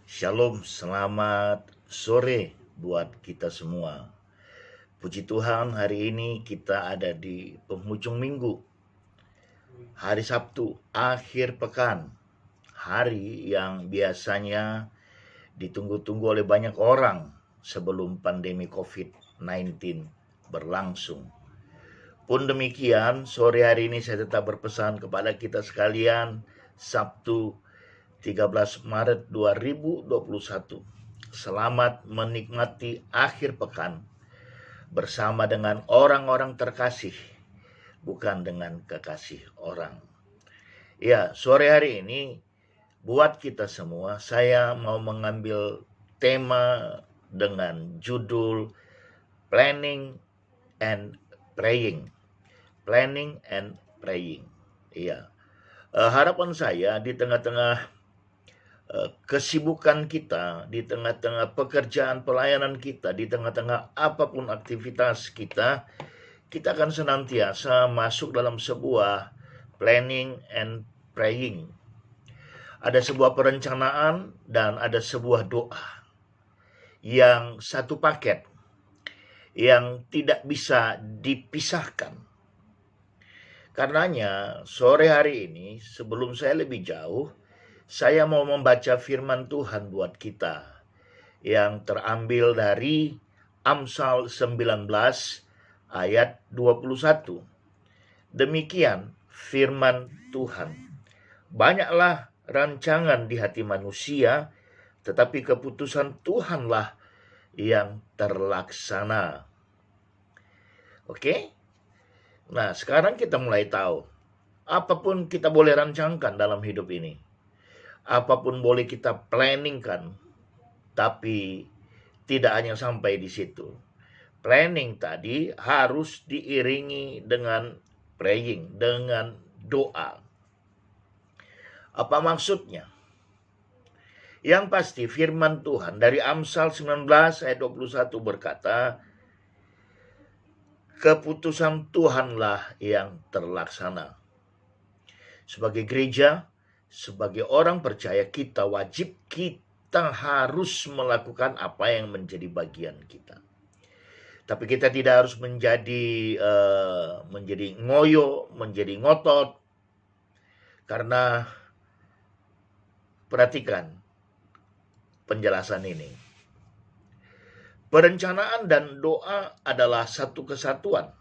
Shalom, selamat sore buat kita semua. Puji Tuhan, hari ini kita ada di penghujung minggu, hari Sabtu, akhir pekan. Hari yang biasanya ditunggu-tunggu oleh banyak orang sebelum pandemi COVID-19 berlangsung. Pun demikian, sore hari ini saya tetap berpesan kepada kita sekalian, Sabtu 13 Maret 2021. Selamat menikmati akhir pekan bersama dengan orang-orang terkasih, bukan dengan kekasih orang. Ya, sore hari ini buat kita semua, saya mau mengambil tema dengan judul Planning and Praying. Planning and Praying. Iya. Harapan saya di tengah-tengah kesibukan kita, di tengah-tengah pekerjaan pelayanan kita, di tengah-tengah apapun aktivitas kita akan senantiasa masuk dalam sebuah planning and praying. Ada sebuah perencanaan dan ada sebuah doa yang satu paket, yang tidak bisa dipisahkan. Karenanya sore hari ini, sebelum saya lebih jauh, saya mau membaca firman Tuhan buat kita yang terambil dari Amsal 19 ayat 21. Demikian firman Tuhan. Banyaklah rancangan di hati manusia, tetapi keputusan Tuhanlah yang terlaksana. Oke? Nah, sekarang kita mulai tahu. Apapun kita boleh rancangkan dalam hidup ini. Apapun boleh kita planningkan, tapi tidak hanya sampai di situ. Planning tadi harus diiringi dengan praying, dengan doa. Apa maksudnya? Yang pasti firman Tuhan dari Amsal 19 ayat 21 berkata, keputusan Tuhanlah yang terlaksana. Sebagai gereja, sebagai orang percaya, kita harus melakukan apa yang menjadi bagian kita. Tapi kita tidak harus menjadi ngoyo, menjadi ngotot. Karena perhatikan penjelasan ini. Perencanaan dan doa adalah satu kesatuan.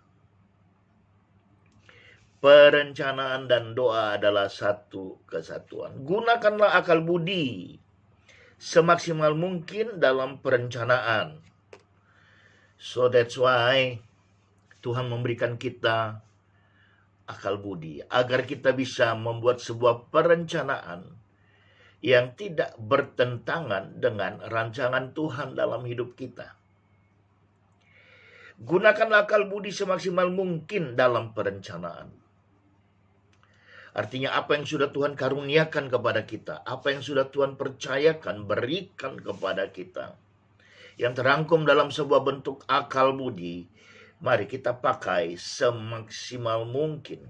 Perencanaan dan doa adalah satu kesatuan. Gunakanlah akal budi semaksimal mungkin dalam perencanaan. So that's why Tuhan memberikan kita akal budi agar kita bisa membuat sebuah perencanaan yang tidak bertentangan dengan rancangan Tuhan dalam hidup kita. Gunakanlah akal budi semaksimal mungkin dalam perencanaan. Artinya apa yang sudah Tuhan karuniakan kepada kita, apa yang sudah Tuhan percayakan, berikan kepada kita, yang terangkum dalam sebuah bentuk akal budi, mari kita pakai semaksimal mungkin.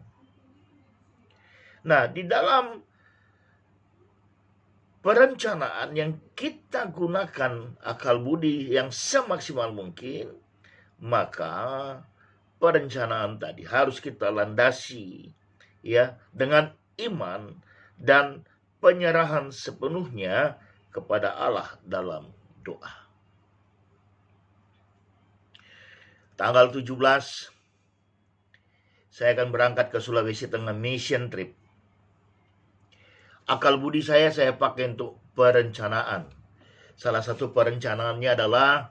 Nah, di dalam perencanaan yang kita gunakan akal budi yang semaksimal mungkin, maka perencanaan tadi harus kita landasi ya dengan iman dan penyerahan sepenuhnya kepada Allah dalam doa. Tanggal 17 saya akan berangkat ke Sulawesi Tengah mission trip. Akal budi saya pakai untuk perencanaan. Salah satu perencanaannya adalah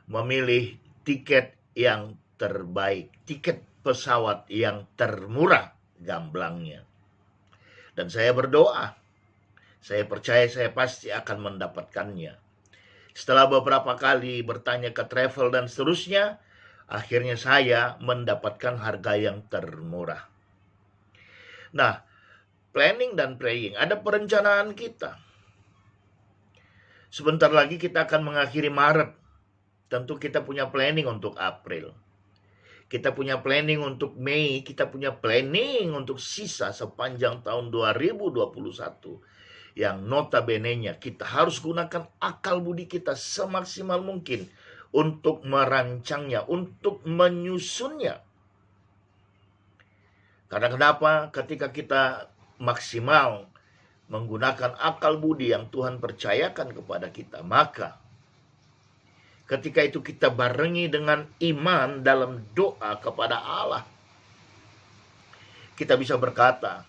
memilih tiket yang terbaik, tiket pesawat yang termurah gamblangnya. Dan saya berdoa, saya percaya saya pasti akan mendapatkannya. Setelah beberapa kali bertanya ke travel dan seterusnya, akhirnya saya mendapatkan harga yang termurah. Nah, planning dan praying, ada perencanaan kita. Sebentar lagi kita akan mengakhiri Maret. Tentu kita punya planning untuk April. Kita punya planning untuk Mei, kita punya planning untuk sisa sepanjang tahun 2021. yang notabene-nya kita harus gunakan akal budi kita semaksimal mungkin untuk merancangnya, untuk menyusunnya. Karena kenapa? Ketika kita maksimal menggunakan akal budi yang Tuhan percayakan kepada kita, maka ketika itu kita barengi dengan iman dalam doa kepada Allah, kita bisa berkata,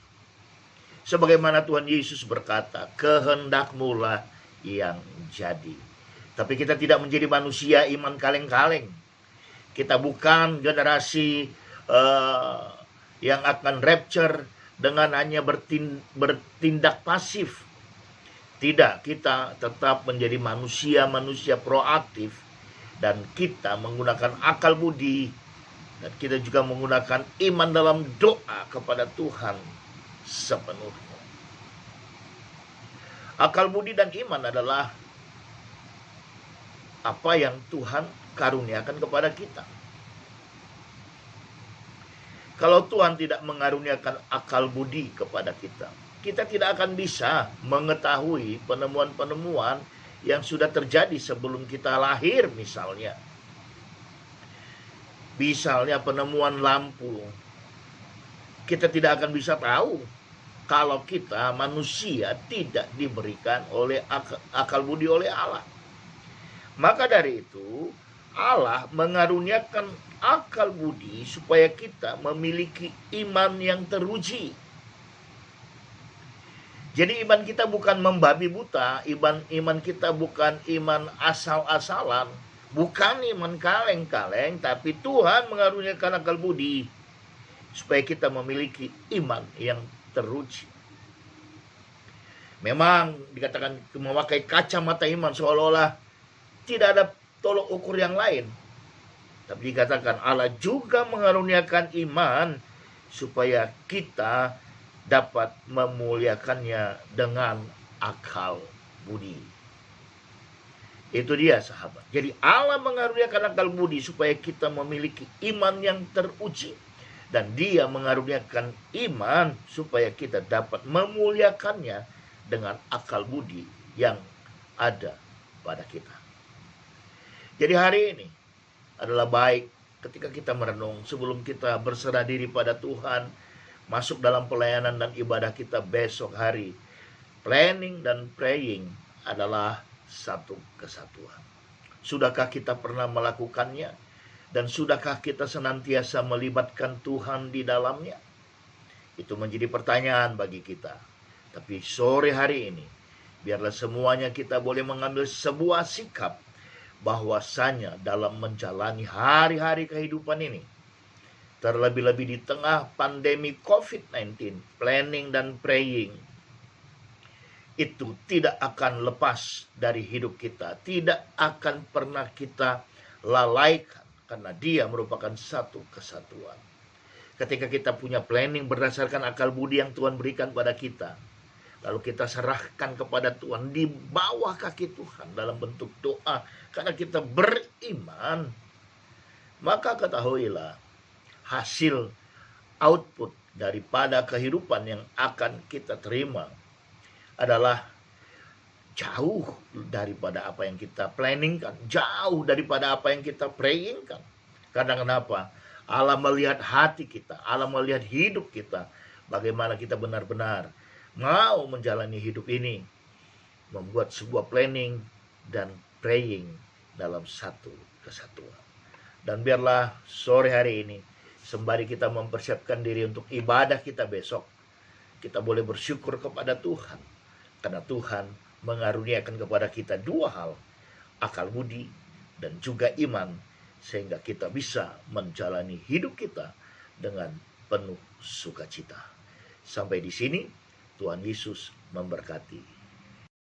sebagaimana Tuhan Yesus berkata, kehendak-Mu lah yang jadi. Tapi kita tidak menjadi manusia iman kaleng-kaleng. Kita bukan generasi yang akan rapture dengan hanya bertindak pasif. Tidak, kita tetap menjadi manusia proaktif. Dan kita menggunakan akal budi. Dan kita juga menggunakan iman dalam doa kepada Tuhan sepenuhnya. Akal budi dan iman adalah apa yang Tuhan karuniakan kepada kita. Kalau Tuhan tidak mengaruniakan akal budi kepada kita, kita tidak akan bisa mengetahui penemuan-penemuan yang sudah terjadi sebelum kita lahir misalnya. Misalnya penemuan lampu. Kita tidak akan bisa tahu kalau kita manusia tidak diberikan oleh akal budi oleh Allah. Maka dari itu Allah mengaruniakan akal budi supaya kita memiliki iman yang teruji. Jadi iman kita bukan membabi buta, iman kita bukan iman asal-asalan, bukan iman kaleng-kaleng, tapi Tuhan mengaruniakan akal budi supaya kita memiliki iman yang teruji. Memang dikatakan memakai kacamata iman seolah-olah tidak ada tolok ukur yang lain. Tapi dikatakan Allah juga mengaruniakan iman supaya kita dapat memuliakannya dengan akal budi. Itu dia sahabat. Jadi Allah mengaruniakan akal budi supaya kita memiliki iman yang teruji. Dan Dia mengaruniakan iman supaya kita dapat memuliakannya dengan akal budi yang ada pada kita. Jadi hari ini adalah baik ketika kita merenung sebelum kita berserah diri pada Tuhan, masuk dalam pelayanan dan ibadah kita besok hari. Planning dan praying adalah satu kesatuan. Sudahkah kita pernah melakukannya? Dan sudahkah kita senantiasa melibatkan Tuhan di dalamnya? Itu menjadi pertanyaan bagi kita. Tapi sore hari ini, biarlah semuanya kita boleh mengambil sebuah sikap bahwasanya dalam menjalani hari-hari kehidupan ini, terlebih-lebih di tengah pandemi COVID-19, planning dan praying itu tidak akan lepas dari hidup kita, tidak akan pernah kita lalaikan, karena dia merupakan satu kesatuan. Ketika kita punya planning berdasarkan akal budi yang Tuhan berikan pada kita, lalu kita serahkan kepada Tuhan di bawah kaki Tuhan dalam bentuk doa, karena kita beriman, maka ketahuilah hasil output daripada kehidupan yang akan kita terima adalah jauh daripada apa yang kita planningkan, jauh daripada apa yang kita prayingkan. Karena kenapa? Allah melihat hati kita, Allah melihat hidup kita, bagaimana kita benar-benar mau menjalani hidup ini, membuat sebuah planning dan praying dalam satu kesatuan. Dan biarlah sore hari ini, sembari kita mempersiapkan diri untuk ibadah kita besok, kita boleh bersyukur kepada Tuhan, karena Tuhan mengaruniakan kepada kita dua hal, akal budi dan juga iman, sehingga kita bisa menjalani hidup kita dengan penuh sukacita. Sampai di sini, Tuhan Yesus memberkati.